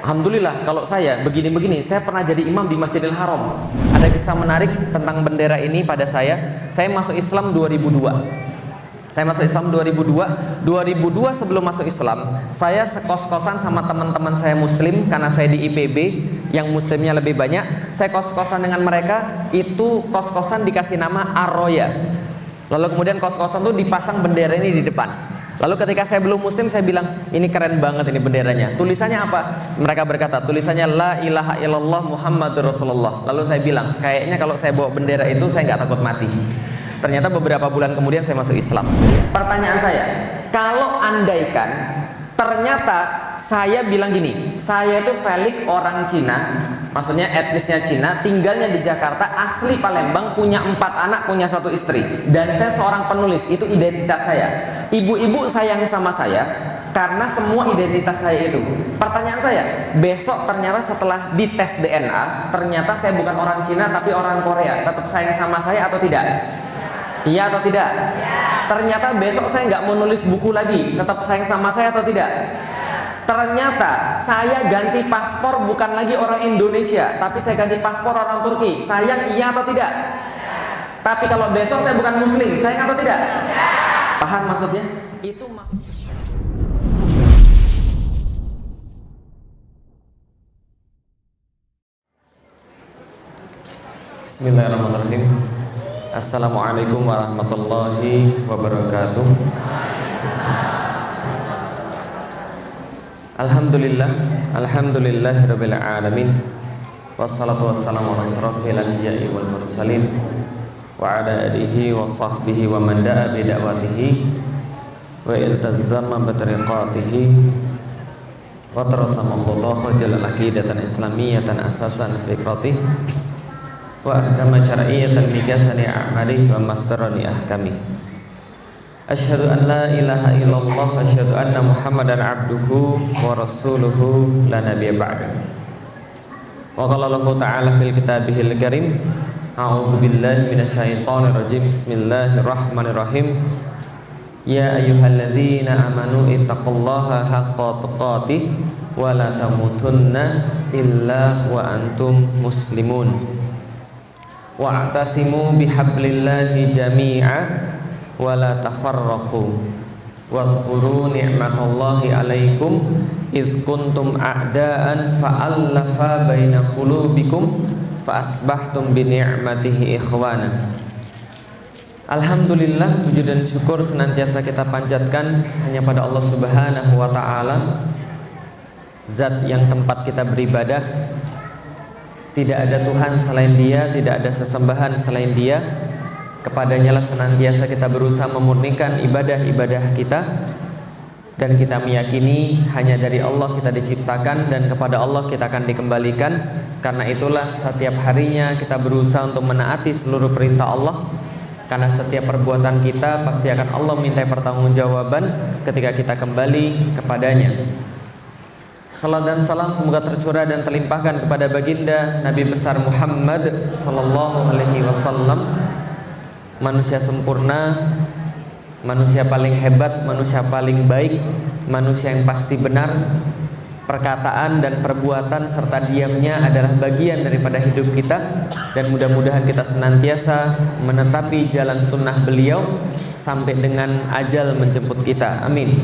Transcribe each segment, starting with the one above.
Alhamdulillah, kalau saya begini-begini, saya pernah jadi imam di Masjidil Haram. Ada kisah menarik tentang bendera ini pada saya. Saya masuk Islam 2002. Saya masuk Islam 2002. 2002 sebelum masuk Islam, saya sekos-kosan sama teman-teman saya muslim karena saya di IPB yang muslimnya lebih banyak. Saya kos-kosan dengan mereka, itu kos-kosan dikasih nama Ar-Roya. Lalu kemudian kos-kosan itu dipasang bendera ini di depan. Lalu ketika saya belum muslim, saya bilang, ini keren banget ini benderanya. Tulisannya apa? Mereka berkata, tulisannya La ilaha illallah Muhammadur Rasulullah. Lalu saya bilang, kayaknya kalau saya bawa bendera itu saya nggak takut mati. Ternyata beberapa bulan kemudian saya masuk Islam. Pertanyaan saya, kalau andaikan ternyata saya bilang gini, saya itu Felix orang Cina, maksudnya etnisnya Cina, tinggalnya di Jakarta, asli Palembang, punya 4 anak, punya 1 istri, dan saya seorang penulis, itu identitas saya. Ibu-ibu sayang sama saya karena semua identitas saya itu. Pertanyaan saya, besok ternyata setelah dites DNA, ternyata saya bukan orang Cina tapi orang Korea, tetap sayang sama saya atau tidak? Iya atau tidak? Ternyata besok saya nggak mau nulis buku lagi, tetap sayang sama saya atau tidak? Ternyata saya ganti paspor, bukan lagi orang Indonesia, tapi saya ganti paspor orang Turki, sayang iya atau tidak? Tapi kalau besok saya bukan muslim, sayang atau tidak? Paham maksudnya? Itu maksud. Bismillahirrahmanirrahim. Assalamualaikum warahmatullahi wabarakatuh. Alhamdulillahirabbil alamin. Wassalatu wassalamu ala asrofil anbiya'i wal mursalin wa ala alihi wa sahbihi wa man da'a bi da'watihi wa iltazama bi tariqatihi wa tarasama khudhahu jalal aqidatan islamiyatan asasan fikratihi wa ahkama syar'iyyatan bigasani a'mali wa mastarani ahkami. Asyhadu an la ilaha illallah wa asyhadu anna Muhammadan abduhu wa rasuluhu la nabiyya ba'da. Wa qala Allah ta'ala fil kitabihil karim, a'udzu billahi minasyaitonir rajim. Bismillahirrahmanirrahim. Ya ayyuhalladzina amanu ittaqullaha haqqa tuqatih wa la tamutunna illa wa antum muslimun. Wa'tasimu bihablillahi jami'a wa la tafarraqu wadhkuru ni'matallahi 'alaikum idz kuntum a'daan fa'alafa baina qulubikum fa asbahtum bi ni'matihi ikhwana. Alhamdulillah, puji dan syukur senantiasa kita panjatkan hanya pada Allah Subhanahu wa taala, zat yang tempat kita beribadah. Tidak ada Tuhan selain Dia, tidak ada sesembahan selain Dia. Kepadanya lah senantiasa kita berusaha memurnikan ibadah-ibadah kita, dan kita meyakini hanya dari Allah kita diciptakan dan kepada Allah kita akan dikembalikan. Karena itulah setiap harinya kita berusaha untuk menaati seluruh perintah Allah, karena setiap perbuatan kita pasti akan Allah minta pertanggungjawaban ketika kita kembali kepadanya. Salam dan salam semoga tercurah dan terlimpahkan kepada baginda Nabi besar Muhammad sallallahu alaihi wasallam, manusia sempurna, manusia paling hebat, manusia paling baik, manusia yang pasti benar. Perkataan dan perbuatan serta diamnya adalah bagian daripada hidup kita, dan mudah-mudahan kita senantiasa menetapi jalan sunnah beliau sampai dengan ajal menjemput kita. Amin.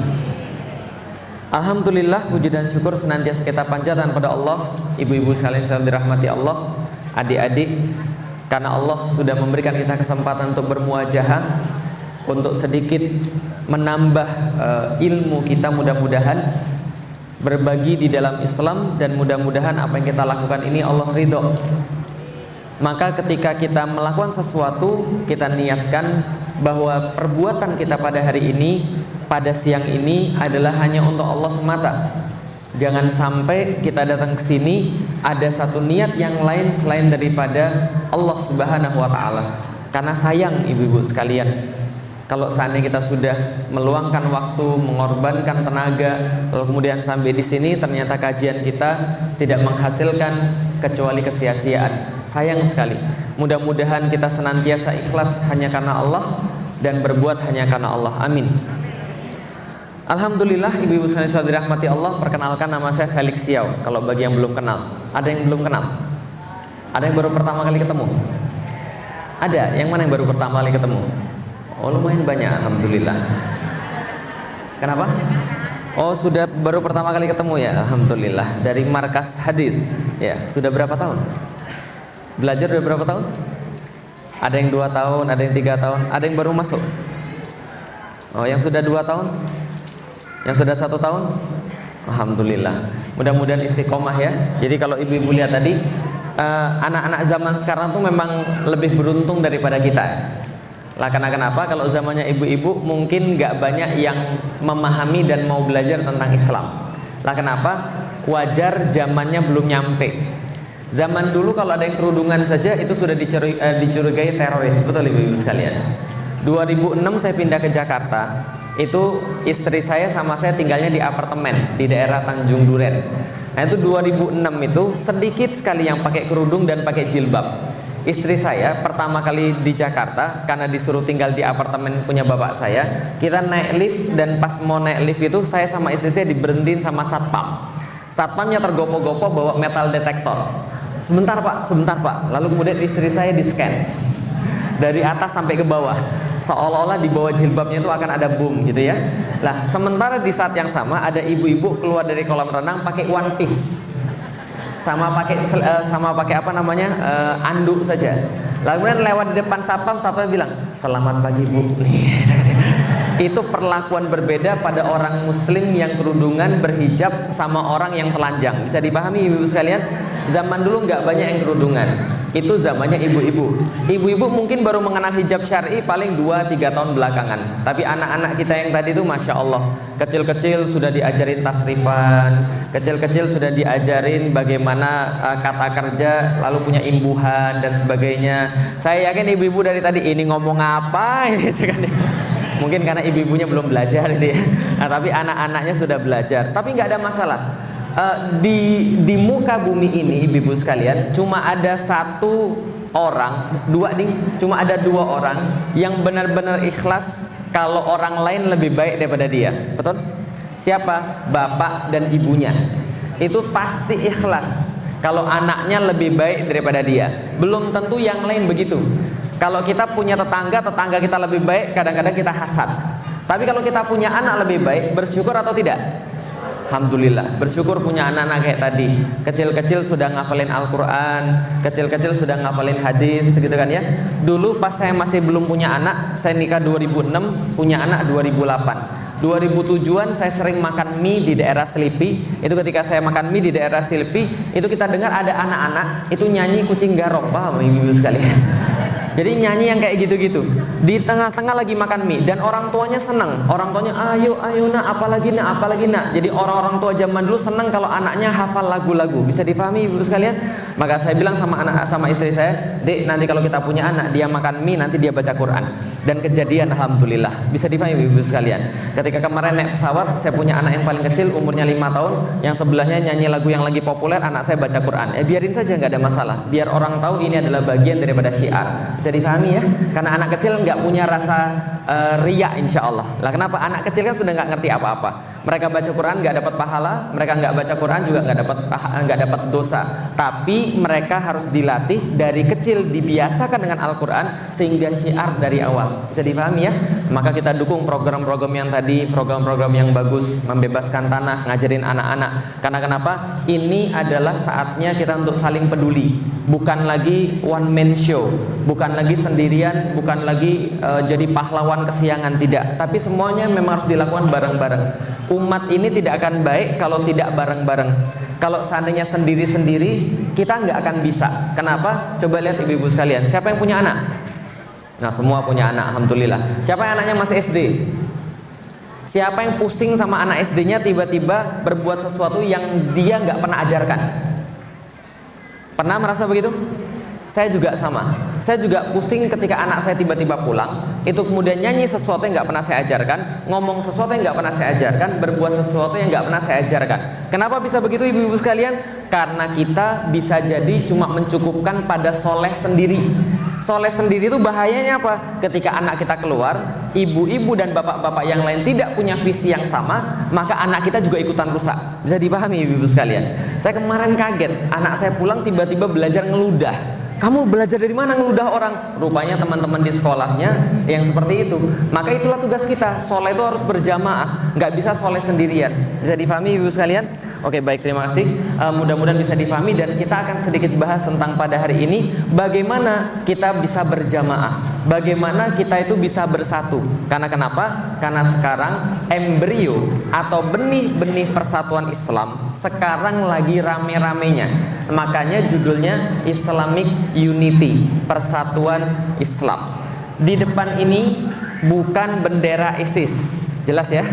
Alhamdulillah, puji dan syukur senantiasa kita panjatkan pada Allah. Ibu-ibu sekalian yang dirahmati Allah, adik-adik, karena Allah sudah memberikan kita kesempatan untuk bermuajahah, untuk sedikit menambah ilmu kita, mudah-mudahan berbagi di dalam Islam, dan mudah-mudahan apa yang kita lakukan ini Allah ridho. Maka ketika kita melakukan sesuatu, kita niatkan bahwa perbuatan kita pada hari ini, pada siang ini adalah hanya untuk Allah semata. Jangan sampai kita datang ke sini ada satu niat yang lain selain daripada Allah Subhanahu wa taala. Karena sayang ibu-ibu sekalian, kalau seandainya kita sudah meluangkan waktu, mengorbankan tenaga, lalu kemudian sampai di sini ternyata kajian kita tidak menghasilkan kecuali kesia-siaan. Sayang sekali. Mudah-mudahan kita senantiasa ikhlas hanya karena Allah dan berbuat hanya karena Allah. Amin. Alhamdulillah, ibu-ibu sekalian sudah dirahmati Allah. Perkenalkan, nama saya Felix Xiao. Kalau bagi yang belum kenal, ada yang belum kenal? Ada yang baru pertama kali ketemu? Ada? Yang mana yang baru pertama kali ketemu? Oh, lumayan banyak, alhamdulillah. Kenapa? Oh, sudah baru pertama kali ketemu ya, alhamdulillah. Dari markas hadis. Ya, sudah berapa tahun? Belajar sudah berapa tahun? Ada yang 2 tahun, ada yang 3 tahun, ada yang baru masuk. Oh, yang sudah 2 tahun? Yang sudah 1 tahun? Alhamdulillah. Mudah-mudahan istiqomah ya. Jadi kalau ibu-ibu lihat tadi, anak-anak zaman sekarang tuh memang lebih beruntung daripada kita. Lah karena kenapa? Kalau zamannya ibu-ibu mungkin nggak banyak yang memahami dan mau belajar tentang Islam. Lah kenapa? Wajar zamannya belum nyampe. Zaman dulu kalau ada yang kerudungan saja itu sudah dicurigai teroris, betul ibu-ibu sekalian. 2006 saya pindah ke Jakarta. Itu istri saya sama saya tinggalnya di apartemen di daerah Tanjung Duren. Nah itu 2006 itu sedikit sekali yang pakai kerudung dan pakai jilbab. Istri saya pertama kali di Jakarta karena disuruh tinggal di apartemen punya bapak saya, kita naik lift dan pas mau naik lift itu saya sama istri saya diberhentiin sama satpam. Satpamnya tergopoh-gopoh bawa metal detektor. Sebentar pak. Lalu kemudian istri saya di-scan dari atas sampai ke bawah. Seolah-olah di bawah jilbabnya itu akan ada bom gitu ya. Lah sementara di saat yang sama ada ibu-ibu keluar dari kolam renang pakai one piece sama pakai apa namanya anduk saja. Lalu kemudian lewat di depan satpam bilang selamat pagi bu. Itu perlakuan berbeda pada orang muslim yang kerudungan berhijab sama orang yang telanjang. Bisa dipahami ibu-ibu sekalian? Zaman dulu nggak banyak yang kerudungan. Itu zamannya ibu-ibu. Ibu-ibu mungkin baru mengenal hijab syar'i paling 2-3 tahun belakangan. Tapi anak-anak kita yang tadi itu Masya Allah, kecil-kecil sudah diajarin tasrifan, kecil-kecil sudah diajarin bagaimana kata kerja, lalu punya imbuhan dan sebagainya. Saya yakin ibu-ibu dari tadi ini ngomong apa ini kan. Mungkin karena ibu-ibunya belum belajar itu ya. Nah, tapi anak-anaknya sudah belajar. Tapi nggak ada masalah. Di muka bumi ini ibu-ibu sekalian cuma ada cuma ada dua orang yang benar-benar ikhlas kalau orang lain lebih baik daripada dia. Betul? Siapa? Bapak dan ibunya. Itu pasti ikhlas kalau anaknya lebih baik daripada dia. Belum tentu yang lain begitu. Kalau kita punya tetangga kita lebih baik, kadang-kadang kita hasad. Tapi kalau kita punya anak lebih baik, bersyukur atau tidak? Alhamdulillah, bersyukur punya anak-anak kayak tadi. Kecil-kecil sudah ngafalin Al-Quran, kecil-kecil sudah ngafalin hadis, gitu kan ya. Dulu pas saya masih belum punya anak, saya nikah 2006, punya anak 2008. 2007-an saya sering makan mie di daerah Selipi. Itu ketika saya makan mie di daerah Selipi, itu kita dengar ada anak-anak itu nyanyi kucing garong, paham ibu-ibu sekalian? Jadi nyanyi yang kayak gitu-gitu di tengah-tengah lagi makan mie dan orang tuanya senang. Orang tuanya ayo nak apalagi nak. Jadi orang-orang tua zaman dulu senang kalau anaknya hafal lagu-lagu. Bisa dipahami ibu sekalian? Maka saya bilang sama istri saya, "Dek, nanti kalau kita punya anak dia makan mie nanti dia baca Quran." Dan kejadian alhamdulillah. Bisa dipahami ibu sekalian? Ketika kemarin naik pesawat, saya punya anak yang paling kecil umurnya 5 tahun, yang sebelahnya nyanyi lagu yang lagi populer, anak saya baca Quran. Biarin saja, nggak ada masalah. Biar orang tahu ini adalah bagian daripada syiar. Bisa dipahami ya, karena anak kecil nggak punya rasa riya insya Allah. Lah kenapa? Anak kecil kan sudah nggak ngerti apa-apa. Mereka baca Quran nggak dapat pahala, mereka nggak baca Quran juga nggak dapat dosa. Tapi mereka harus dilatih dari kecil, dibiasakan dengan Al-Quran sehingga syiar dari awal. Bisa dipahami ya? Maka kita dukung program-program yang tadi, program-program yang bagus, membebaskan tanah, ngajarin anak-anak. Karena kenapa? Ini adalah saatnya kita untuk saling peduli. Bukan lagi one man show, bukan lagi sendirian, bukan lagi jadi pahlawan kesiangan, tidak. Tapi semuanya memang harus dilakukan bareng-bareng. Umat ini tidak akan baik kalau tidak bareng-bareng. Kalau seandainya sendiri-sendiri, kita nggak akan bisa. Kenapa? Coba lihat ibu-ibu sekalian, siapa yang punya anak? Nah, semua punya anak, alhamdulillah. Siapa yang anaknya masih SD? Siapa yang pusing sama anak SD-nya tiba-tiba berbuat sesuatu yang dia nggak pernah ajarkan? Pernah merasa begitu? Saya juga sama. Saya juga pusing ketika anak saya tiba-tiba pulang, itu kemudian nyanyi sesuatu yang nggak pernah saya ajarkan, ngomong sesuatu yang nggak pernah saya ajarkan, berbuat sesuatu yang nggak pernah saya ajarkan. Kenapa bisa begitu ibu-ibu sekalian? Karena kita bisa jadi cuma mencukupkan pada soleh sendiri. Soleh sendiri itu bahayanya apa? Ketika anak kita keluar, ibu-ibu dan bapak-bapak yang lain tidak punya visi yang sama, maka anak kita juga ikutan rusak. Bisa dipahami ibu-ibu sekalian? Saya kemarin kaget, anak saya pulang tiba-tiba belajar ngeludah. Kamu belajar dari mana ngeludah orang? Rupanya teman-teman di sekolahnya yang seperti itu. Maka itulah tugas kita, sholat itu harus berjamaah, nggak bisa sholat sendirian. Bisa dipahami ibu sekalian? Oke, baik, terima kasih. Mudah-mudahan bisa dipahami, dan kita akan sedikit bahas tentang pada hari ini bagaimana kita bisa berjamaah, bagaimana kita itu bisa bersatu. Karena kenapa? Karena sekarang embrio atau benih-benih persatuan Islam sekarang lagi rame-ramenya. Makanya judulnya Islamic Unity, persatuan Islam. Di depan ini bukan bendera ISIS, jelas ya?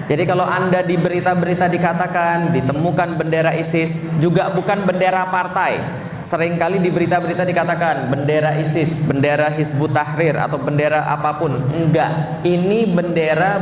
Jadi kalau Anda di berita-berita dikatakan ditemukan bendera ISIS, juga bukan bendera partai. Seringkali di berita-berita dikatakan bendera ISIS, bendera Hizbut Tahrir atau bendera apapun. Enggak, ini bendera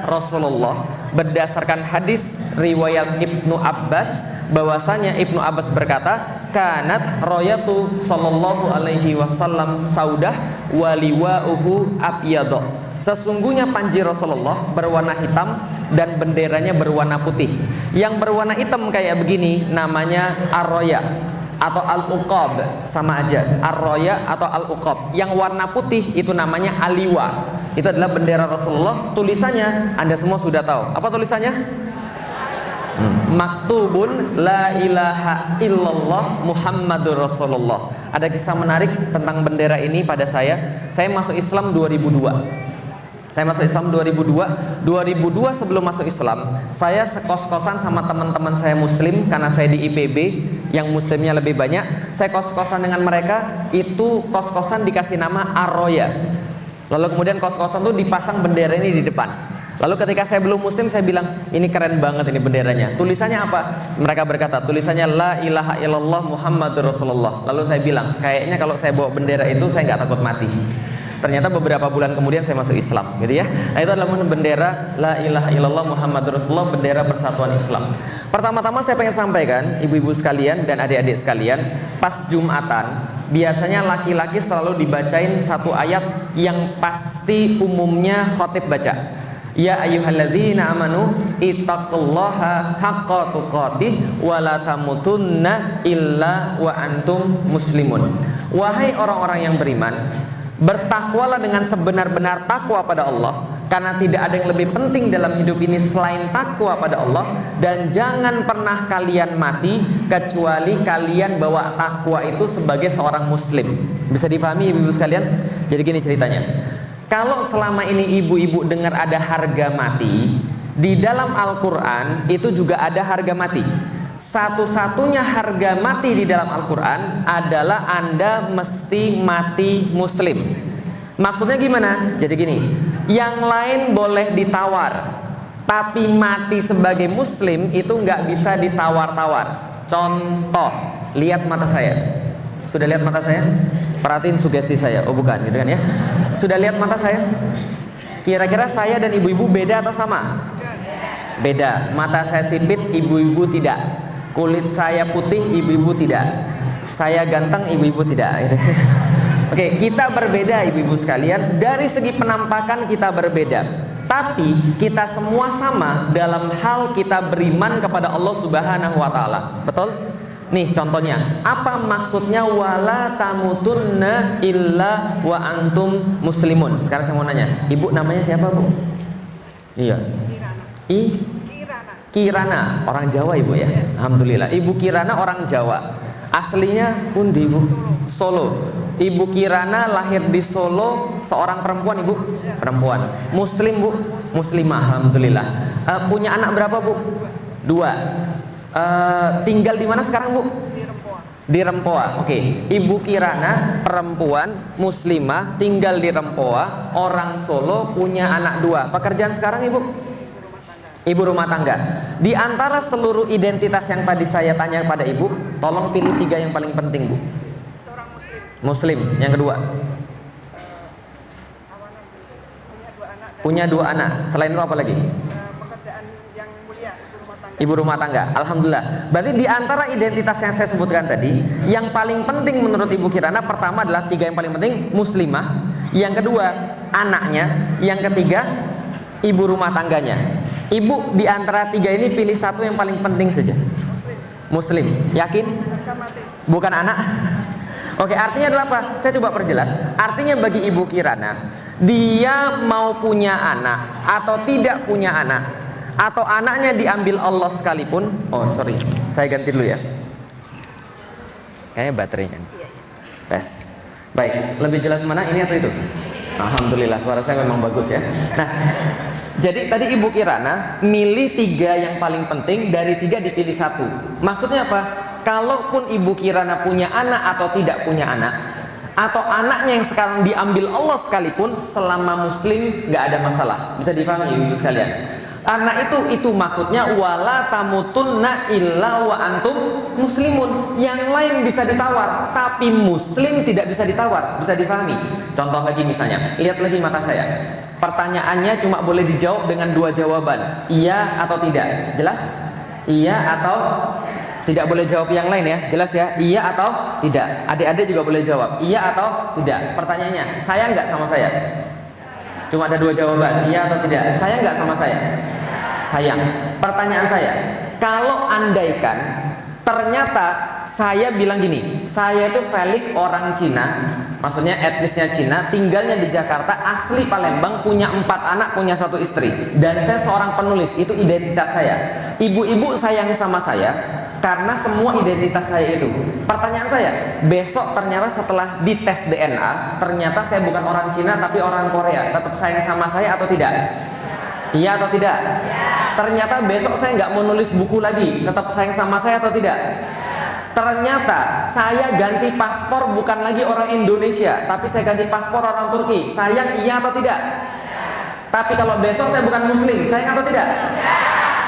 Rasulullah berdasarkan hadis riwayat Ibnu Abbas, bahwasanya Ibnu Abbas berkata, kanat royatu sallallahu alaihi wasallam saudah waliwa'uhu abyadh. Sesungguhnya panji Rasulullah berwarna hitam dan benderanya berwarna putih. Yang berwarna hitam kayak begini namanya ar-roya atau al-uqab, sama aja, ar-roya atau al-uqab. Yang warna putih itu namanya aliwa. Itu adalah bendera Rasulullah. Tulisannya Anda semua sudah tahu. Apa tulisannya? Maktubun la ilaha illallah Muhammadur Rasulullah. Ada kisah menarik tentang bendera ini pada saya. Saya masuk Islam 2002. Saya masuk Islam 2002 sebelum masuk Islam, saya sekos-kosan sama teman-teman saya muslim, karena saya di IPB yang muslimnya lebih banyak. Saya kos-kosan dengan mereka, itu kos-kosan dikasih nama Ar-Roya. Lalu kemudian kos-kosan itu dipasang bendera ini di depan. Lalu ketika saya belum muslim, saya bilang, ini keren banget ini benderanya. Tulisannya apa? Mereka berkata, tulisannya la ilaha illallah Muhammadur Rasulullah. Lalu saya bilang, kayaknya kalau saya bawa bendera itu saya nggak takut mati. Ternyata beberapa bulan kemudian saya masuk Islam, gitu ya. Nah, itu adalah bendera la ilaha illallah Muhammadur Rasulullah, bendera persatuan Islam. Pertama-tama saya pengen sampaikan, ibu-ibu sekalian dan adik-adik sekalian, pas Jumatan biasanya laki-laki selalu dibacain satu ayat yang pasti umumnya khotib baca. Ya ayyuhalladzina amanu ittaqullaha haqqa tuqatih wa la tamutunna illa wa antum muslimun. Wahai orang-orang yang beriman, bertakwalah dengan sebenar-benar takwa pada Allah, karena tidak ada yang lebih penting dalam hidup ini selain takwa pada Allah, dan jangan pernah kalian mati kecuali kalian bawa takwa itu sebagai seorang muslim. Bisa dipahami ibu-ibu sekalian? Jadi gini ceritanya, kalau selama ini ibu-ibu dengar ada harga mati, di dalam Al-Quran itu juga ada harga mati. Satu-satunya harga mati di dalam Al-Quran adalah Anda mesti mati muslim. Maksudnya gimana? Jadi gini, yang lain boleh ditawar, tapi mati sebagai muslim itu nggak bisa ditawar-tawar. Contoh, lihat mata saya. Sudah lihat mata saya? Perhatiin sugesti saya. Oh bukan, gitu kan ya? Sudah lihat mata saya? Kira-kira saya dan ibu-ibu beda atau sama? Beda. Mata saya sipit, ibu-ibu tidak. Kulit saya putih, ibu-ibu tidak. Saya ganteng, ibu-ibu tidak, gitu. Oke, kita berbeda ibu-ibu sekalian. Dari segi penampakan kita berbeda, tapi kita semua sama dalam hal kita beriman kepada Allah Subhanahu wa Ta'ala. Betul? Nih contohnya, apa maksudnya wala tamutunna illa wa antum muslimun? Sekarang saya mau nanya, ibu namanya siapa, Bu? Iya. Kirana, orang Jawa ibu ya. Alhamdulillah. Ibu Kirana orang Jawa. Aslinya pun di Ibu Solo. Ibu Kirana lahir di Solo, seorang perempuan ibu. Perempuan. Muslim Bu. Muslimah. Alhamdulillah. Punya anak berapa Bu? 2. Tinggal di mana sekarang Bu? Di Rempoa. Oke. Ibu Kirana perempuan Muslimah tinggal di Rempoa, orang Solo, punya anak 2. Pekerjaan sekarang ibu? Ibu rumah tangga. Di antara seluruh identitas yang tadi saya tanya pada ibu, tolong pilih 3 yang paling penting Bu. Seorang Muslim. Yang kedua? Punya 2 anak. Selain itu apa lagi? Pekerjaan yang mulia, ibu rumah tangga. Ibu rumah tangga. Alhamdulillah. Berarti di antara identitas yang saya sebutkan tadi, yang paling penting menurut Ibu Kirana, pertama adalah 3 yang paling penting, muslimah. Yang kedua, anaknya, yang ketiga ibu rumah tangganya. Ibu di antara tiga ini pilih satu yang paling penting saja. Muslim. Yakin? Bukan anak? Oke, artinya adalah apa? Saya coba perjelas. Artinya bagi Ibu Kirana, dia mau punya anak atau tidak punya anak, atau anaknya diambil Allah sekalipun. Oh sorry, saya ganti dulu ya. Kayaknya baterainya. Tes. Baik, lebih jelas mana, ini atau itu? Alhamdulillah, suara saya memang bagus ya. Nah, jadi tadi Ibu Kirana milih tiga yang paling penting, dari tiga dipilih satu. Maksudnya apa? Kalaupun Ibu Kirana punya anak atau tidak punya anak, atau anaknya yang sekarang diambil Allah sekalipun, selama Muslim nggak ada masalah. Bisa dipahami Ibu sekalian? Anak itu maksudnya wala tamutunna illa wa antum muslimun. Yang lain bisa ditawar, tapi Muslim tidak bisa ditawar. Bisa dipahami? Contoh lagi misalnya, lihat lagi mata saya. Pertanyaannya cuma boleh dijawab dengan dua jawaban, iya atau tidak. Jelas? Iya atau tidak, boleh jawab yang lain ya. Jelas ya? Iya atau tidak. Adik-adik juga boleh jawab iya atau tidak. Pertanyaannya, sayang nggak sama saya? Cuma ada dua jawaban, iya atau tidak. Sayang nggak sama saya? Sayang. Pertanyaan saya, kalau andaikan ternyata saya bilang gini, saya itu Felix orang Cina, maksudnya etnisnya Cina, tinggalnya di Jakarta, asli Palembang, punya 4 anak, punya 1 istri, dan saya seorang penulis, itu identitas saya. Ibu-ibu sayang sama saya karena semua identitas saya itu. Pertanyaan saya, besok ternyata setelah dites DNA, ternyata saya bukan orang Cina tapi orang Korea, tetap sayang sama saya atau tidak? Iya atau tidak? Ternyata besok saya nggak mau nulis buku lagi, tetap sayang sama saya atau tidak? Ternyata saya ganti paspor, bukan lagi orang Indonesia, tapi saya ganti paspor orang Turki, sayang iya atau tidak? Tapi kalau besok saya bukan Muslim, sayang atau tidak?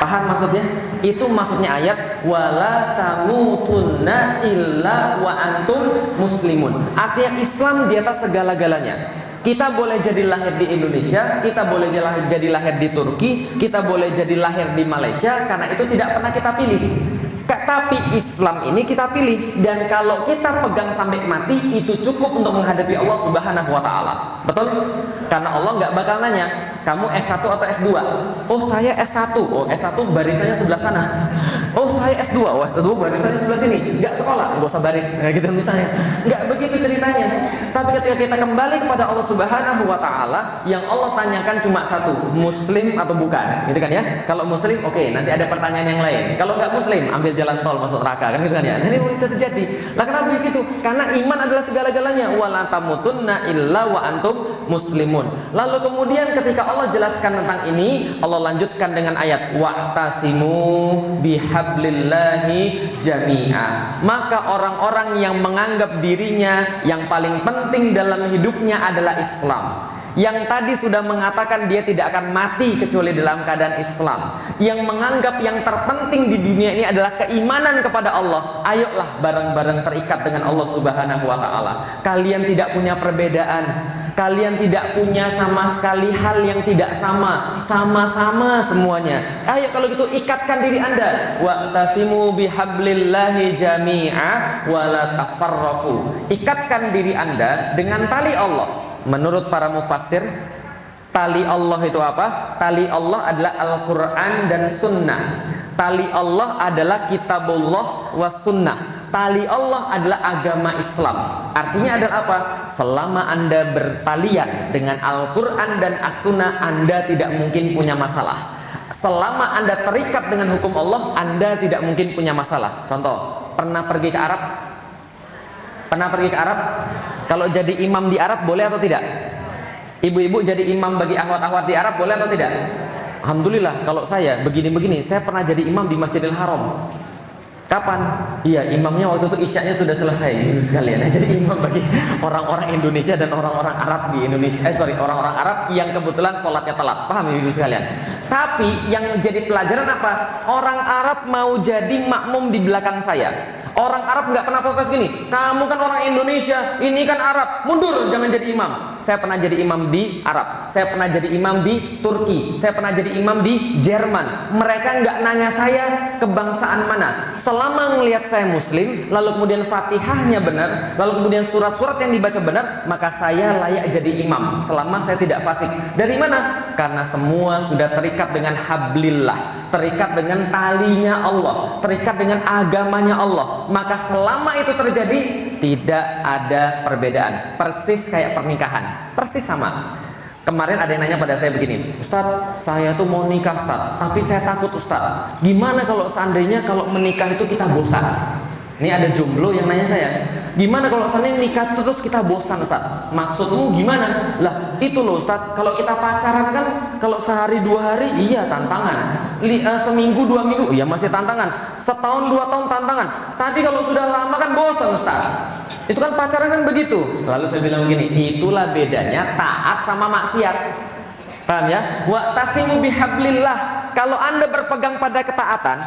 Paham maksudnya? Itu maksudnya ayat wala tamutunna illa wa antum muslimun. Artinya Islam di atas segala-galanya. Kita boleh jadi lahir di Indonesia, kita boleh jadi lahir di Turki, kita boleh jadi lahir di Malaysia, karena itu tidak pernah kita pilih. Tapi Islam ini kita pilih, dan kalau kita pegang sampai mati, itu cukup untuk menghadapi Allah Subhanahu wa Ta'ala. Betul? Karena Allah nggak bakal nanya, kamu S1 atau S2? Oh saya S1. Oh S1 barisannya sebelah sana. Oh saya S2. Oh S2 barisannya sebelah sini. Nggak sekolah, nggak usah baris, kayak gitu misalnya. Nggak begitu ceritanya. Tapi ketika kita kembali kepada Allah Subhanahu wa Ta'ala, yang Allah tanyakan cuma satu, Muslim atau bukan, gitu kan ya? Kalau Muslim, oke, nanti ada pertanyaan yang lain. Kalau nggak Muslim, ambil jalan tol masuk neraka, kan gitu kan ya? Nah, ini mulai terjadi. Lah kenapa begitu? Karena iman adalah segala-galanya. Wala tamutunna illa wa antum muslimun. Lalu kemudian ketika Allah jelaskan tentang ini, Allah lanjutkan dengan ayat wa'tasimu bihablillahi jami'a. Maka orang-orang yang menganggap dirinya yang paling penting dalam hidupnya adalah Islam, yang tadi sudah mengatakan dia tidak akan mati kecuali dalam keadaan Islam, yang menganggap yang terpenting di dunia ini adalah keimanan kepada Allah, ayolah bareng-bareng terikat dengan Allah Subhanahu wa Ta'ala. Kalian tidak punya perbedaan, kalian tidak punya sama sekali hal yang tidak sama, sama-sama semuanya. Ayo kalau gitu ikatkan diri Anda. Wa'tasimu bihablillahi jami'a wa la tafarraqu. Ikatkan diri Anda dengan tali Allah. Menurut para mufassir, tali Allah itu apa? Tali Allah adalah Al-Quran dan Sunnah. Tali Allah adalah Kitabullah was Sunnah. Tali Allah adalah agama Islam. Artinya adalah apa? Selama Anda bertalian dengan Al-Quran dan As-Sunnah, Anda tidak mungkin punya masalah. Selama Anda terikat dengan hukum Allah, Anda tidak mungkin punya masalah. Contoh, pernah pergi ke Arab? Pernah pergi ke Arab? Kalau jadi imam di Arab boleh atau tidak? Ibu-ibu jadi imam bagi akhwat-akhwat di Arab boleh atau tidak? Alhamdulillah, kalau saya begini-begini, saya pernah jadi imam di Masjidil Haram. Kapan? Iya, imamnya waktu itu isyaknya sudah selesai, ibu sekalian. Jadi imam bagi orang-orang Indonesia dan orang-orang Arab di Indonesia. Orang-orang Arab yang kebetulan sholatnya telat. Paham ibu sekalian? Tapi yang jadi pelajaran apa? Orang Arab mau jadi makmum di belakang saya. Orang Arab nggak pernah protes gini, kamu kan orang Indonesia, ini kan Arab, mundur, jangan jadi imam. saya pernah jadi imam di Arab, saya pernah jadi imam di Turki, saya pernah jadi imam di Jerman. Mereka nggak nanya saya kebangsaan mana. Selama ngelihat saya muslim, lalu kemudian Fatihahnya benar, lalu kemudian surat-surat yang dibaca benar, maka saya layak jadi imam selama saya tidak fasik. Dari mana? Karena semua sudah terikat dengan hablillah, terikat dengan talinya Allah, terikat dengan agamanya Allah. Maka selama itu terjadi, tidak ada perbedaan. Persis kayak pernikahan, persis sama. Kemarin ada yang nanya pada saya begini, Ustadz, saya tuh mau nikah Ustadz, tapi saya takut Ustadz, gimana kalau seandainya kalau menikah itu kita bosan? Ini ada jomblo yang nanya saya, gimana kalau seandainya nikah terus kita bosan Ustadz? Maksudmu gimana? Lah itu loh Ustadz, kalau kita pacaran kan kalau sehari 2 hari iya tantangan, seminggu 2 minggu iya masih tantangan, setahun 2 tahun tantangan, tapi kalau sudah lama kan bosan Ustadz. Itu kan pacaran kan begitu. Lalu saya bilang begini, itulah bedanya taat sama maksiat. Paham ya? Wa tasimu bihablillah. Kalau Anda berpegang pada ketaatan,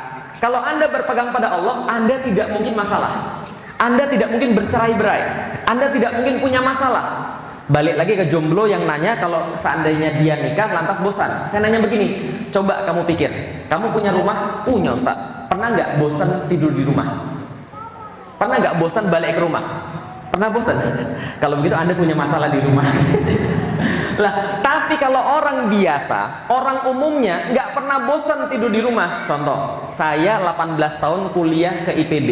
kalau Anda berpegang pada Allah, Anda tidak mungkin masalah. Anda tidak mungkin bercerai-berai. Anda tidak mungkin punya masalah. Balik lagi ke jomblo yang nanya kalau seandainya dia nikah lantas bosan. Saya nanya begini, coba kamu pikir, kamu punya rumah? Punya Ustaz. Pernah nggak bosan tidur di rumah? Pernah nggak bosan balik ke rumah? Pernah bosan? Kalau begitu Anda punya masalah di rumah. Lah, tapi kalau orang biasa, orang umumnya nggak pernah bosan tidur di rumah. Contoh, saya 18 tahun kuliah ke IPB.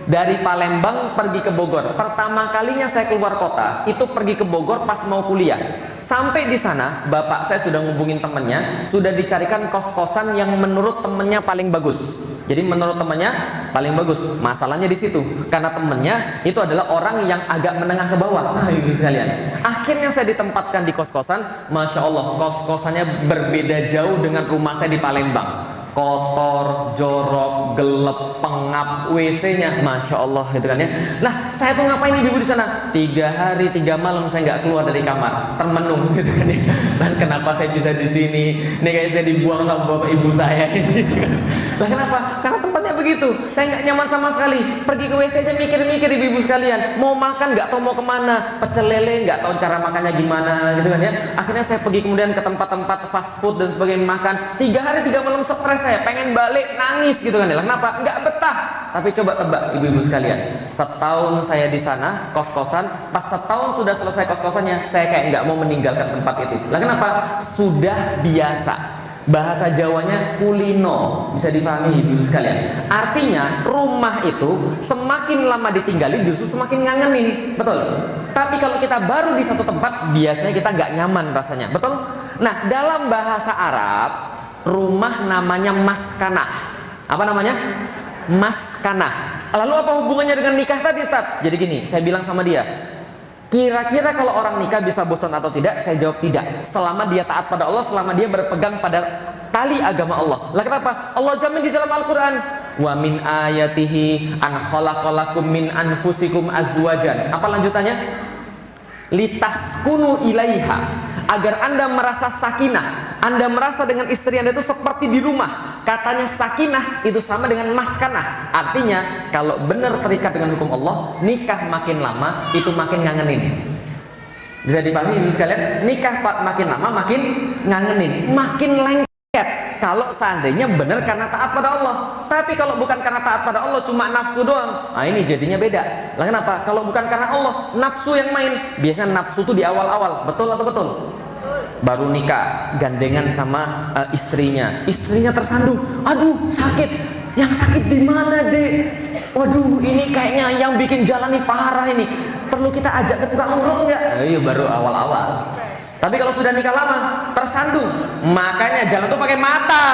Dari Palembang pergi ke Bogor. Pertama kalinya saya keluar kota, itu pergi ke Bogor pas mau kuliah. Sampai di sana, bapak saya sudah ngubungin temennya, sudah dicarikan kos-kosan yang menurut temennya paling bagus. Jadi menurut temennya paling bagus. Masalahnya di situ, karena temennya itu adalah orang yang agak menengah ke bawah. Nah, ibu sekalian. Akhirnya saya ditempatkan di kos-kosan. Masya Allah, kos-kosannya berbeda jauh dengan rumah saya di Palembang. Kotor, jorok, gelap, pengap, WC-nya, masya Allah, gitu kan ya. Nah, saya tuh ngapain ibu di sana? 3 hari 3 malam saya nggak keluar dari kamar, termenung, gitu kan ya. Dan kenapa saya bisa di sini? Ini kayak saya dibuang sama bapak ibu saya, gitu kan. Lah kenapa? Karena tempatnya begitu. Saya nggak nyaman sama sekali. Pergi ke WC aja mikir-mikir ibu sekalian. Mau makan nggak tahu mau kemana. Pecel lele nggak tahu cara makannya gimana, gitu kan ya. Akhirnya saya pergi kemudian ke tempat-tempat fast food dan sebagainya makan. 3 hari 3 malam stres. Saya pengen balik nangis gitu kan ya. Kenapa? Nggak betah. Tapi coba tebak ibu-ibu sekalian, setahun saya di sana kos-kosan, pas setahun sudah selesai kos-kosannya, saya kayak nggak mau meninggalkan tempat itu. Lah kenapa? Sudah biasa. Bahasa Jawanya kulino, bisa dipahami ibu sekalian. Artinya rumah itu semakin lama ditinggalin justru semakin ngangenin, betul. Tapi kalau kita baru di satu tempat, biasanya kita nggak nyaman rasanya, betul. Nah, dalam bahasa Arab, rumah namanya maskanah. Apa namanya? Maskanah. Lalu apa hubungannya dengan nikah tadi, Ustaz? Jadi gini, saya bilang sama dia, kira-kira kalau orang nikah bisa bosan atau tidak? Saya jawab tidak. Selama dia taat pada Allah, selama dia berpegang pada tali agama Allah. Lah kenapa? Allah jamin di dalam Al-Quran, wa min ayatihi an khalaqalakum min anfusikum azwajan. Apa lanjutannya? Litaskunu ilaiha, agar Anda merasa sakinah. Anda merasa dengan istri Anda itu seperti di rumah. Katanya sakinah itu sama dengan maskanah. Artinya kalau benar terikat dengan hukum Allah, nikah makin lama itu makin ngangenin. Bisa dipahami ibu sekalian? Nikah makin lama makin ngangenin, makin lengket. Kalau seandainya benar karena taat pada Allah. Tapi kalau bukan karena taat pada Allah, cuma nafsu doang, nah ini jadinya beda. Lah kenapa? Kalau bukan karena Allah, nafsu yang main. Biasanya nafsu itu di awal-awal, betul atau betul? Baru nikah, gandengan sama istrinya tersandung, aduh sakit. Yang sakit di mana, Dek? Waduh, ini kayaknya yang bikin jalan nih parah ini. Perlu kita ajak ke tukang urut nggak? Iya, baru awal-awal. Tapi kalau sudah nikah lama, tersandung, makanya jalan tuh pakai mata.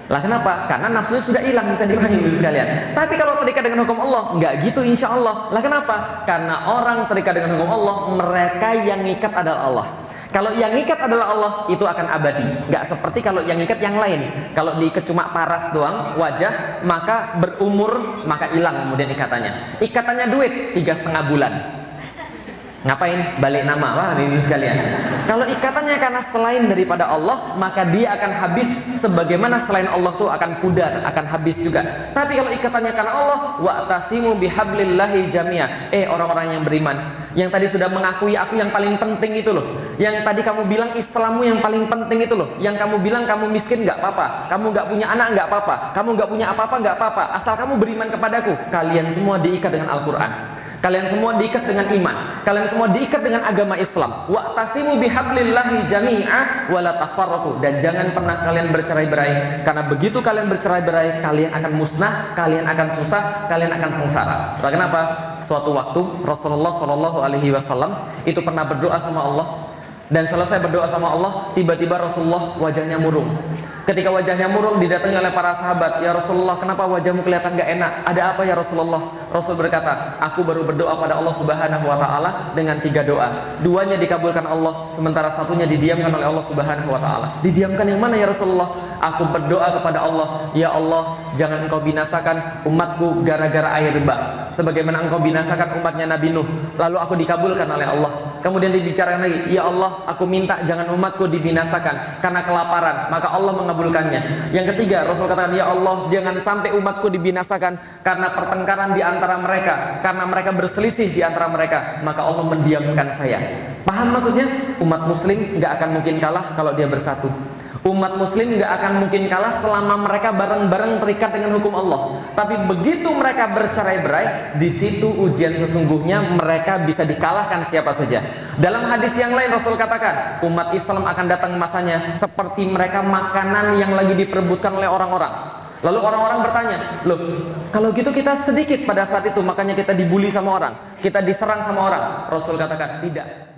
Lah kenapa? Karena nafsunya sudah hilang, bisa dipahami dulu sekalian. Tapi kalau terikat dengan hukum Allah, nggak gitu insya Allah. Lah kenapa? Karena orang terikat dengan hukum Allah, mereka yang ngikat adalah Allah. Kalau yang ngikat adalah Allah, itu akan abadi. Nggak seperti kalau yang ngikat yang lain. Kalau diikat cuma paras doang, wajah, maka berumur, maka hilang kemudian ikatannya. Ikatannya duit, 3,5 bulan. Ngapain? Balik nama. Wah, ini sekalian. Kalau ikatannya karena selain daripada Allah, maka dia akan habis sebagaimana selain Allah tuh akan pudar, akan habis juga. Tapi kalau ikatannya karena Allah, wa'tasimu bihablillahi jami'a. Orang-orang yang beriman, yang tadi sudah mengakui aku yang paling penting itu loh. Yang tadi kamu bilang Islammu yang paling penting itu loh. Yang kamu bilang kamu miskin nggak apa-apa, kamu nggak punya anak nggak apa-apa, kamu nggak punya apa-apa nggak apa-apa, asal kamu beriman kepadaku. Kalian semua diikat dengan Al-Quran. Kalian semua diikat dengan iman. Kalian semua diikat dengan agama Islam. Wa'tasimu bihablillahi jami'a wa la tafarraqu. Dan jangan pernah kalian bercerai-berai, karena begitu kalian bercerai-berai, kalian akan musnah, kalian akan susah, kalian akan sengsara. Kenapa? Suatu waktu Rasulullah Shallallahu alaihi wasallam itu pernah berdoa sama Allah, dan selesai berdoa sama Allah, tiba-tiba Rasulullah wajahnya murung. Ketika wajahnya murung, didatangi oleh para sahabat, "Ya Rasulullah, kenapa wajahmu kelihatan gak enak? Ada apa ya Rasulullah?" Rasul berkata, "Aku baru berdoa pada Allah Subhanahu wa Ta'ala dengan 3 doa. 2-nya dikabulkan Allah, sementara 1-nya didiamkan oleh Allah Subhanahu wa Ta'ala." "Didiamkan yang mana ya Rasulullah?" "Aku berdoa kepada Allah, ya Allah, jangan engkau binasakan umatku gara-gara air bah, sebagaimana engkau binasakan umatnya Nabi Nuh." Lalu aku dikabulkan oleh Allah. Kemudian dibicarakan lagi, "Ya Allah, aku minta jangan umatku dibinasakan karena kelaparan." Maka Allah mengabulkannya. Yang ketiga, Rasul katakan, "Ya Allah, jangan sampai umatku dibinasakan karena pertengkaran di antara mereka, karena mereka berselisih di antara mereka." Maka Allah mendiamkan saya. Paham maksudnya? Umat muslim nggak akan mungkin kalah kalau dia bersatu. Umat muslim nggak akan mungkin kalah selama mereka bareng-bareng terikat dengan hukum Allah. Tapi begitu mereka bercerai-berai, di situ ujian sesungguhnya, mereka bisa dikalahkan siapa saja. Dalam hadis yang lain Rasul katakan, umat Islam akan datang masanya seperti mereka makanan yang lagi diperebutkan oleh orang-orang. Lalu orang-orang bertanya, "Loh, kalau gitu kita sedikit pada saat itu, makanya kita dibully sama orang, kita diserang sama orang." Rasul katakan, "Tidak.